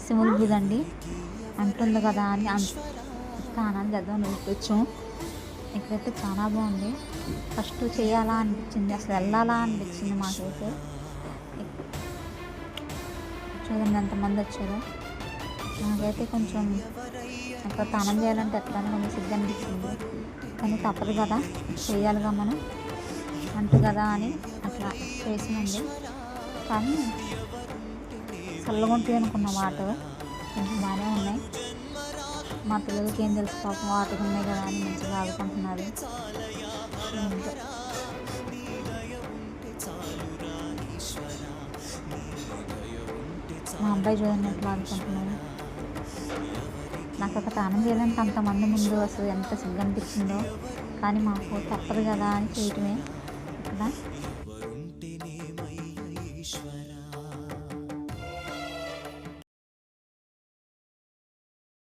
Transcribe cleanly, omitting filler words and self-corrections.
సిములుగుదండి అంటుంది కదా అని స్నానం చేద్దాం వచ్చాం. ఇక్కడైతే చాలా బాగుంది. ఫస్ట్ చేయాలా అనిపించింది, అసలు వెళ్ళాలా అనిపించింది మాకైతే. చూడండి ఎంతమంది వచ్చారో. నాకైతే కొంచెం అక్కడ స్నానం చేయాలంటే ఎట్లా అని కొంచెం సిగ్గు అనిపించింది, కానీ తప్పదు కదా, చేయాలిగా మనం అంటు కదా అని అట్లా చేసినండి. కానీ చల్లగా ఉంటుంది అనుకున్న వాటర్ కొంచెం బాగానే ఉన్నాయి. మా పిల్లలకి ఏం తెలుసు పాపం, వాటర్ ఉన్నాయి కదా అని మంచిగా ఆడుకుంటున్నారు. మా అబ్బాయి చూడండి ఎట్లా ఆడుకుంటున్నాడు. నాకు ఒక స్నానం చేయాలంటే అంతమంది ముందు అసలు ఎంత సిగ్గు అనిపించిందో, కానీ మాకు తప్పదు కదా అని చేయటమే ఇక్కడ.